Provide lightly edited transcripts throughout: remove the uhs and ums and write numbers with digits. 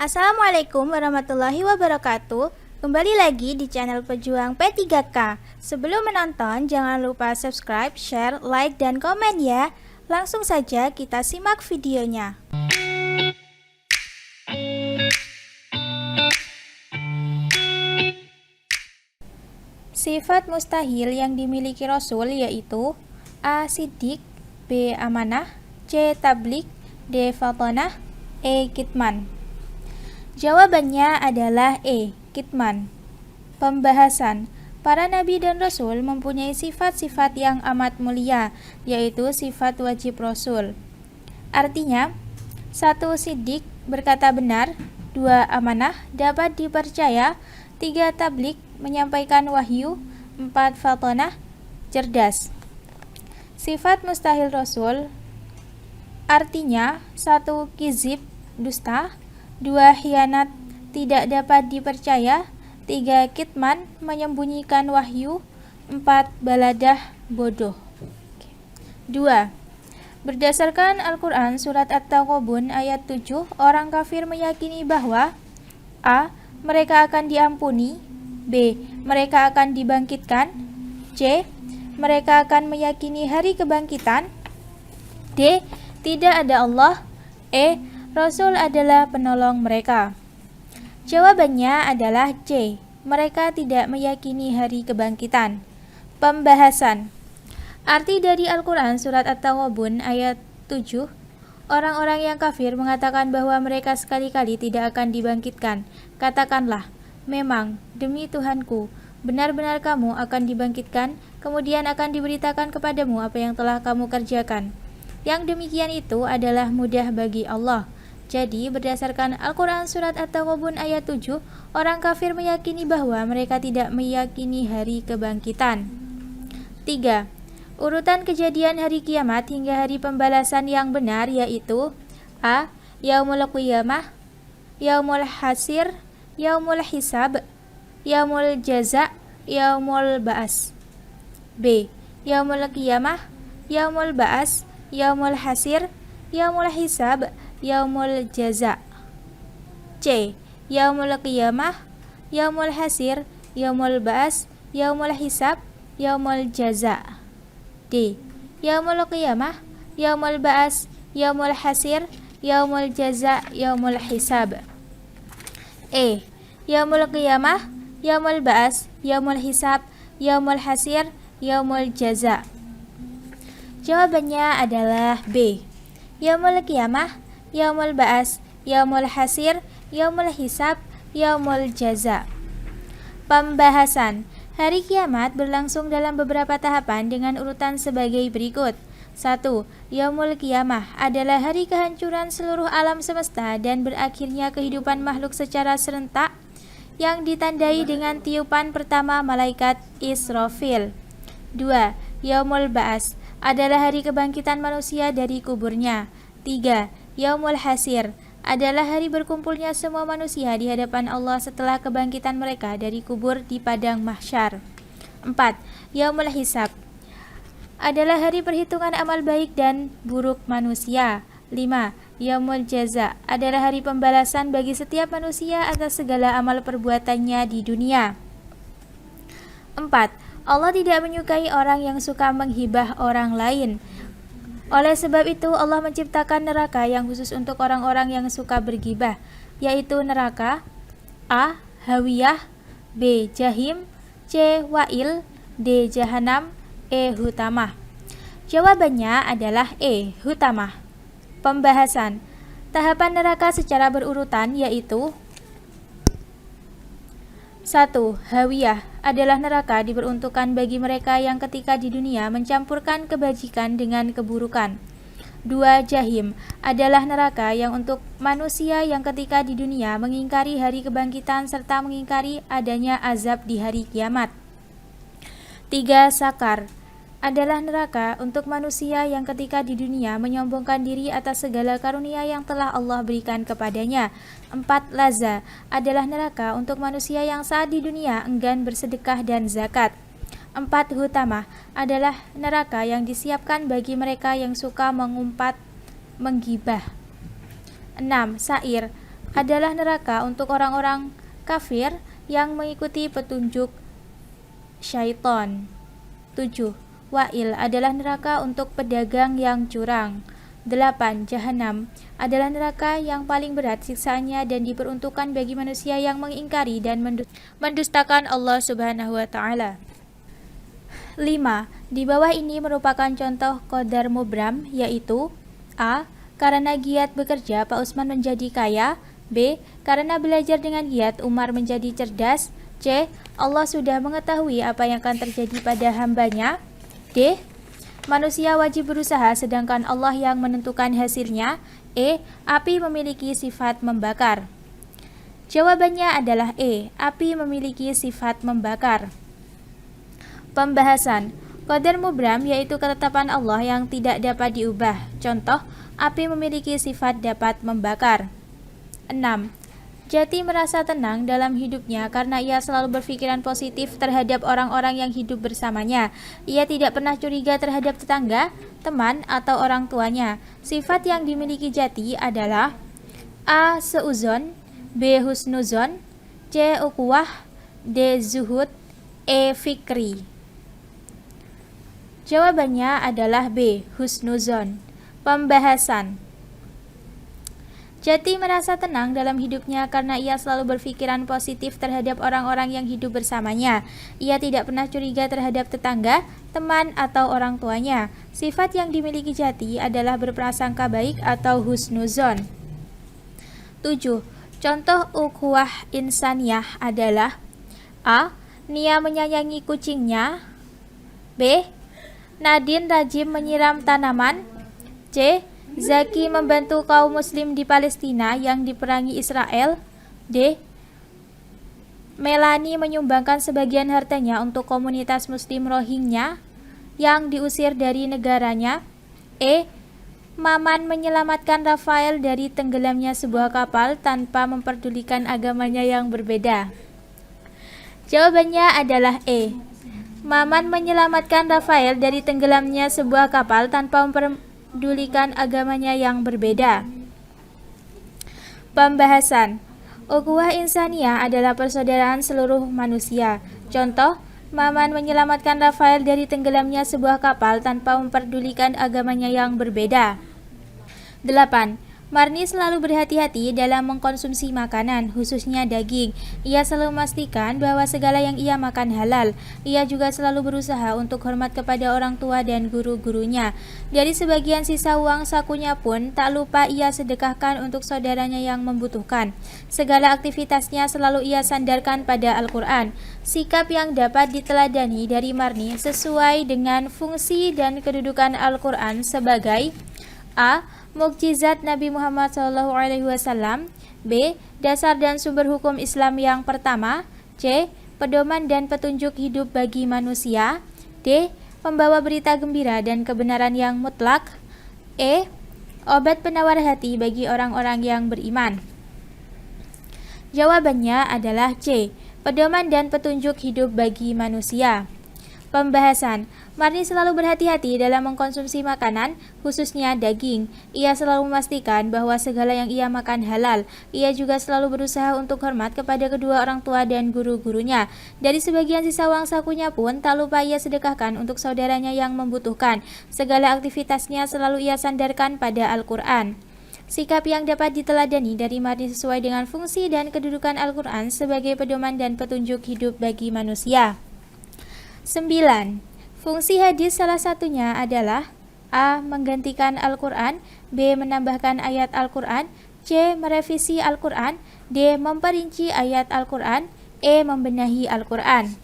Assalamualaikum warahmatullahi wabarakatuh. Kembali lagi di channel Pejuang P3K. Sebelum menonton, jangan lupa subscribe, share, like, dan komen ya. Langsung saja kita simak videonya. Sifat mustahil yang dimiliki Rasul yaitu A. Siddiq, B. Amanah, C. Tablik, D. Fatonah, E. Kitman. Jawabannya adalah E. Kitman. Pembahasan. Para nabi dan rasul mempunyai sifat-sifat yang amat mulia, yaitu sifat wajib rasul. Artinya, 1. Siddiq, berkata benar. 2. Amanah, dapat dipercaya. 3. Tablik, menyampaikan wahyu. 4. Fatonah, cerdas. Sifat mustahil rasul artinya 1. Kizib, dusta. 2. Khianat, tidak dapat dipercaya. 3. Kitman, menyembunyikan wahyu. 4. Baladah, bodoh. 2. Berdasarkan Al-Quran Surat At-Taghabun ayat 7, orang kafir meyakini bahwa A. Mereka akan diampuni. B. Mereka akan dibangkitkan. C. Mereka akan meyakini hari kebangkitan. D. Tidak ada Allah. E. Rasul adalah penolong mereka. Jawabannya adalah C. Mereka tidak meyakini hari kebangkitan. Pembahasan. Arti dari Al-Quran Surat At-Taghabun ayat 7, orang-orang yang kafir mengatakan bahwa mereka sekali-kali tidak akan dibangkitkan. Katakanlah, memang, demi Tuhanku, benar-benar kamu akan dibangkitkan, kemudian akan diberitakan kepadamu apa yang telah kamu kerjakan. Yang demikian itu adalah mudah bagi Allah. Jadi, berdasarkan Al-Quran Surat At-Taghabun ayat 7, orang kafir meyakini bahwa mereka tidak meyakini hari kebangkitan. 3. Urutan kejadian hari kiamat hingga hari pembalasan yang benar yaitu A. Yaumul Qiyamah, Yaumul Hasir, Yaumul Hisab, Yaumul Jaza, Yaumul Ba'as. B. Yaumul Qiyamah, Yaumul Ba'as, Yaumul Hasir, Yaumul Hisab, Yaumul Jaza. C. Yaumul Qiyamah, Yaumul Hasir, Yaumul Ba'as, Yaumul Hisab, Yaumul Jaza. D. Yaumul Qiyamah, Yaumul Ba'as, Yaumul Hasir, Yaumul Jaza, Yaumul Hisab. E. Yaumul Qiyamah, Yaumul Ba'as, Yaumul Hisab, Yaumul Hasir, Yaumul Jaza. Jawabannya adalah B. Yaumul Qiyamah, Yaumul Ba'as, Yaumul Hasir, Yaumul Hisab, Yaumul Jaza. Pembahasan. Hari kiamat berlangsung dalam beberapa tahapan dengan urutan sebagai berikut. 1. Yaumul Qiyamah adalah hari kehancuran seluruh alam semesta dan berakhirnya kehidupan makhluk secara serentak yang ditandai dengan tiupan pertama malaikat Israfil. 2. Yaumul Ba'as adalah hari kebangkitan manusia dari kuburnya. 3. Yaumul Hasir adalah hari berkumpulnya semua manusia di hadapan Allah setelah kebangkitan mereka dari kubur di padang mahsyar. 4. Yaumul Hisab adalah hari perhitungan amal baik dan buruk manusia. 5. Yaumul Jaza adalah hari pembalasan bagi setiap manusia atas segala amal perbuatannya di dunia. 4. Allah tidak menyukai orang yang suka menghibah orang lain. Oleh sebab itu Allah menciptakan neraka yang khusus untuk orang-orang yang suka bergibah, yaitu neraka A. Hawiyah, B. Jahim, C. Wa'il, D. Jahanam, E. Hutamah. Jawabannya adalah E. Hutamah. Pembahasan. Tahapan neraka secara berurutan yaitu 1. Hawiyah adalah neraka diperuntukkan bagi mereka yang ketika di dunia mencampurkan kebajikan dengan keburukan. 2. Jahim adalah neraka yang untuk manusia yang ketika di dunia mengingkari hari kebangkitan serta mengingkari adanya azab di hari kiamat. 3. Sakar adalah neraka untuk manusia yang ketika di dunia menyombongkan diri atas segala karunia yang telah Allah berikan kepadanya. 4. Laza adalah neraka untuk manusia yang saat di dunia enggan bersedekah dan zakat. 4. Hutamah adalah neraka yang disiapkan bagi mereka yang suka mengumpat, menggibah. 6. Sa'ir adalah neraka untuk orang-orang kafir yang mengikuti petunjuk syaitan. 7. Wa'il adalah neraka untuk pedagang yang curang. 8. Jahanam adalah neraka yang paling berat siksaannya dan diperuntukkan bagi manusia yang mengingkari dan mendustakan Allah Subhanahu wa taala. 5. Di bawah ini merupakan contoh qadar mubram, yaitu A. Karena giat bekerja Pak Utsman menjadi kaya. B. Karena belajar dengan giat Umar menjadi cerdas. C. Allah sudah mengetahui apa yang akan terjadi pada hambanya. D. Manusia wajib berusaha sedangkan Allah yang menentukan hasilnya. E. Api memiliki sifat membakar. Jawabannya adalah E. Api memiliki sifat membakar. Pembahasan. Qadar mubram yaitu ketetapan Allah yang tidak dapat diubah. Contoh, api memiliki sifat dapat membakar. 6. Jati merasa tenang dalam hidupnya karena ia selalu berpikiran positif terhadap orang-orang yang hidup bersamanya. Ia tidak pernah curiga terhadap tetangga, teman, atau orang tuanya. Sifat yang dimiliki Jati adalah A. Seuzon, B. Husnuzon, C. Ukuwah, D. Zuhud, E. Fikri. Jawabannya adalah B. Husnuzon. Pembahasan. Jati merasa tenang dalam hidupnya karena ia selalu berpikiran positif terhadap orang-orang yang hidup bersamanya. Ia tidak pernah curiga terhadap tetangga, teman, atau orang tuanya. Sifat yang dimiliki Jati adalah berprasangka baik atau husnuzon. 7. Contoh ukhuwah insaniyah adalah A. Nia menyayangi kucingnya. B. Nadine rajin menyiram tanaman. C. Zaki membantu kaum muslim di Palestina yang diperangi Israel. D. Melanie menyumbangkan sebagian hartanya untuk komunitas muslim Rohingya yang diusir dari negaranya. E. Maman menyelamatkan Rafael dari tenggelamnya sebuah kapal tanpa memperdulikan agamanya yang berbeda. Jawabannya adalah E. Maman menyelamatkan Rafael dari tenggelamnya sebuah kapal tanpa memperdulikan agamanya yang berbeda. Pembahasan. Ukhuwah insaniyah adalah persaudaraan seluruh manusia. Contoh, Maman menyelamatkan Rafael dari tenggelamnya sebuah kapal tanpa memperdulikan agamanya yang berbeda. 8. Marni selalu berhati-hati dalam mengkonsumsi makanan, khususnya daging. Ia selalu memastikan bahwa segala yang ia makan halal. Ia juga selalu berusaha untuk hormat kepada orang tua dan guru-gurunya. Dari sebagian sisa uang sakunya pun, tak lupa ia sedekahkan untuk saudaranya yang membutuhkan. Segala aktivitasnya selalu ia sandarkan pada Al-Quran. Sikap yang dapat diteladani dari Marni sesuai dengan fungsi dan kedudukan Al-Quran sebagai A. Mukjizat Nabi Muhammad SAW. B. Dasar dan sumber hukum Islam yang pertama. C. Pedoman dan petunjuk hidup bagi manusia. D. Pembawa berita gembira dan kebenaran yang mutlak. E. Obat penawar hati bagi orang-orang yang beriman. Jawabannya adalah C. Pedoman dan petunjuk hidup bagi manusia. Pembahasan. Marni selalu berhati-hati dalam mengkonsumsi makanan, khususnya daging. Ia selalu memastikan bahwa segala yang ia makan halal. Ia juga selalu berusaha untuk hormat kepada kedua orang tua dan guru-gurunya. Dari sebagian sisa uang sakunya pun, tak lupa ia sedekahkan untuk saudaranya yang membutuhkan. Segala aktivitasnya selalu ia sandarkan pada Al-Quran. Sikap yang dapat diteladani dari Marni sesuai dengan fungsi dan kedudukan Al-Quran sebagai pedoman dan petunjuk hidup bagi manusia. 9. Fungsi hadis salah satunya adalah A. Menggantikan Al-Quran. B. Menambahkan ayat Al-Quran. C. Merevisi Al-Quran. D. Memperinci ayat Al-Quran. E. Membenahi Al-Quran.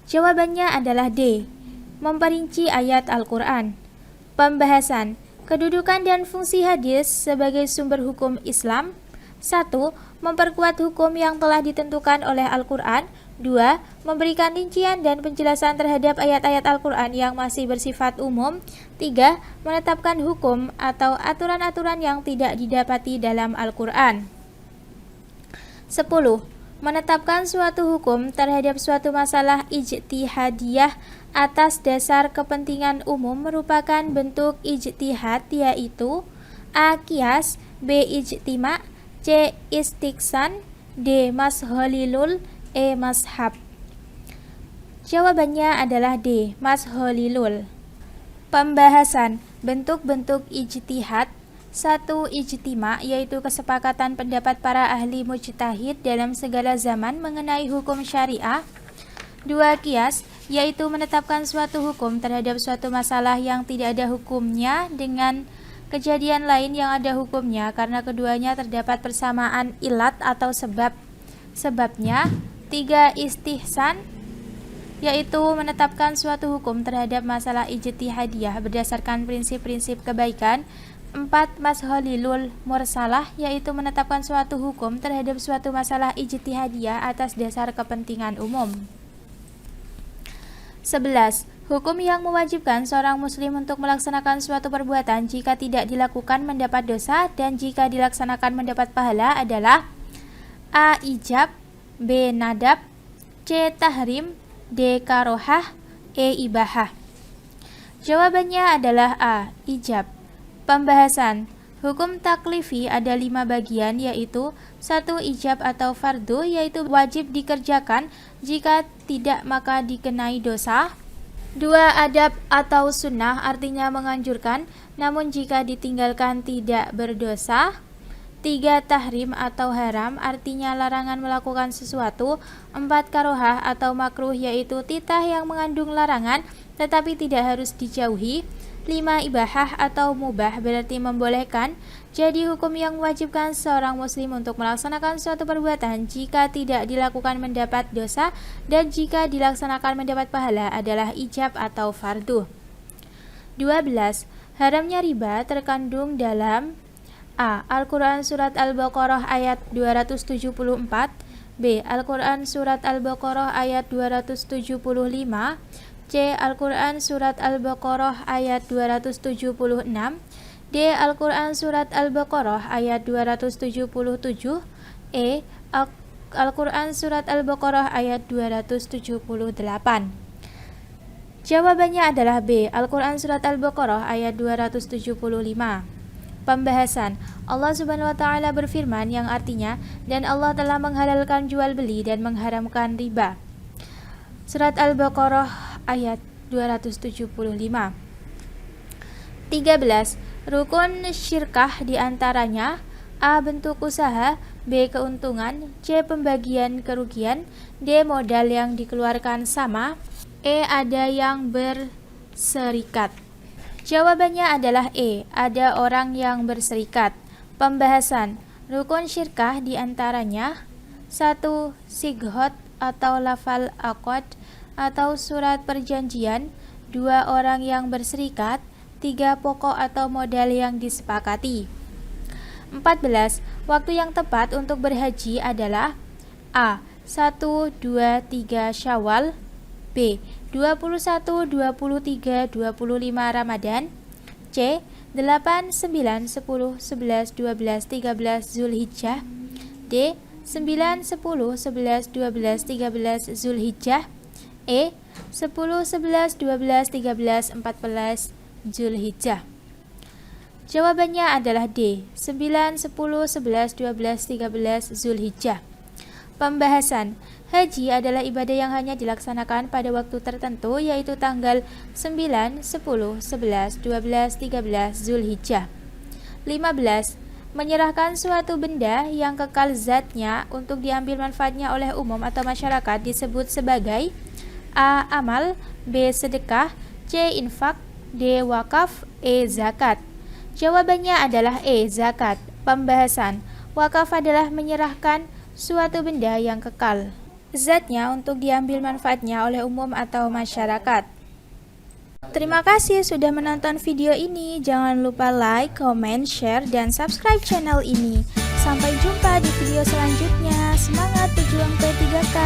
Jawabannya adalah D. Memperinci ayat Al-Quran. Pembahasan. Kedudukan dan fungsi hadis sebagai sumber hukum Islam. 1. Memperkuat hukum yang telah ditentukan oleh Al-Quran. 2. Memberikan rincian dan penjelasan terhadap ayat-ayat Al-Quran yang masih bersifat umum. 3. Menetapkan hukum atau aturan-aturan yang tidak didapati dalam Al-Quran. 10. Menetapkan suatu hukum terhadap suatu masalah ijtihadiyah atas dasar kepentingan umum merupakan bentuk ijtihad, yaitu A. Qiyas, B. Ijtima, C. Istiksan, D. Masholilul, E. Mashab. Jawabannya adalah D. Masholilul. Pembahasan bentuk-bentuk ijtihad. 1. Ijtima, yaitu kesepakatan pendapat para ahli mujtahid dalam segala zaman mengenai hukum syariah. 2. Qiyas, yaitu menetapkan suatu hukum terhadap suatu masalah yang tidak ada hukumnya dengan kejadian lain yang ada hukumnya karena keduanya terdapat persamaan ilat atau sebabnya. 3. Istihsan, yaitu menetapkan suatu hukum terhadap masalah ijtihadiyah berdasarkan prinsip-prinsip kebaikan. 4. Masholilul mursalah, yaitu menetapkan suatu hukum terhadap suatu masalah ijtihadiyah atas dasar kepentingan umum. 11. Hukum yang mewajibkan seorang muslim untuk melaksanakan suatu perbuatan jika tidak dilakukan mendapat dosa dan jika dilaksanakan mendapat pahala adalah A. Ijab, B. Nadab, C. Tahrim, D. Karohah, E. Ibahah. Jawabannya adalah A. Ijab. Pembahasan hukum taklifi ada 5 bagian, yaitu 1. Ijab atau fardu, yaitu wajib dikerjakan, jika tidak maka dikenai dosa. 2. Adab atau sunnah, artinya menganjurkan, namun jika ditinggalkan tidak berdosa. 3. Tahrim atau haram, artinya larangan melakukan sesuatu. 4. Karohah atau makruh, yaitu titah yang mengandung larangan tetapi tidak harus dijauhi. 5. Ibahah atau mubah, berarti membolehkan. Jadi hukum yang mewajibkan seorang muslim untuk melaksanakan suatu perbuatan jika tidak dilakukan mendapat dosa dan jika dilaksanakan mendapat pahala adalah ijab atau fardu. 12. Haramnya riba terkandung dalam A. Al-Quran Surat Al-Baqarah ayat 274, B. Al-Quran Surat Al-Baqarah ayat 275, C. Al-Quran Surat Al-Baqarah ayat 276, D. Al-Quran Surat Al-Baqarah ayat 277, E. Al-Quran Surat Al-Baqarah ayat 278. Jawabannya adalah B. Al-Quran Surat Al-Baqarah ayat 275. Pembahasan Allah Subhanahu wa Ta'ala berfirman yang artinya, dan Allah telah menghalalkan jual beli dan mengharamkan riba. Surat Al-Baqarah ayat 275. 13. Rukun syirkah diantaranya A. Bentuk usaha, B. Keuntungan, C. Pembagian kerugian, D. Modal yang dikeluarkan sama, E. Ada yang berserikat. Jawabannya adalah E. Ada orang yang berserikat. Pembahasan rukun syirkah diantaranya 1. Sighot atau lafal aqad atau surat perjanjian. 2. Orang yang berserikat. 3. Pokok atau modal yang disepakati. 14. Waktu yang tepat untuk berhaji adalah A. 1, 2, 3 Syawal, B. 21, 23, 25 Ramadan, C. 8, 9, 10, 11, 12, 13 Zulhijjah, D. 9, 10, 11, 12, 13 Zulhijjah, E. 10, 11, 12, 13, 14 Zulhijjah. Jawabannya adalah D. 9, 10, 11, 12, 13 Zulhijjah. Pembahasan haji adalah ibadah yang hanya dilaksanakan pada waktu tertentu, yaitu tanggal 9, 10, 11, 12, 13 Zulhijjah. 15. Menyerahkan suatu benda yang kekal zatnya untuk diambil manfaatnya oleh umum atau masyarakat disebut sebagai A. Amal, B. Sedekah, C. Infak, D. Wakaf, E. Zakat. Jawabannya adalah E. Zakat. Pembahasan wakaf adalah menyerahkan suatu benda yang kekal zatnya untuk diambil manfaatnya oleh umum atau masyarakat. Terima kasih sudah menonton video ini. Jangan lupa like, comment, share, dan subscribe channel ini. Sampai jumpa di video selanjutnya. Semangat berjuang P3K.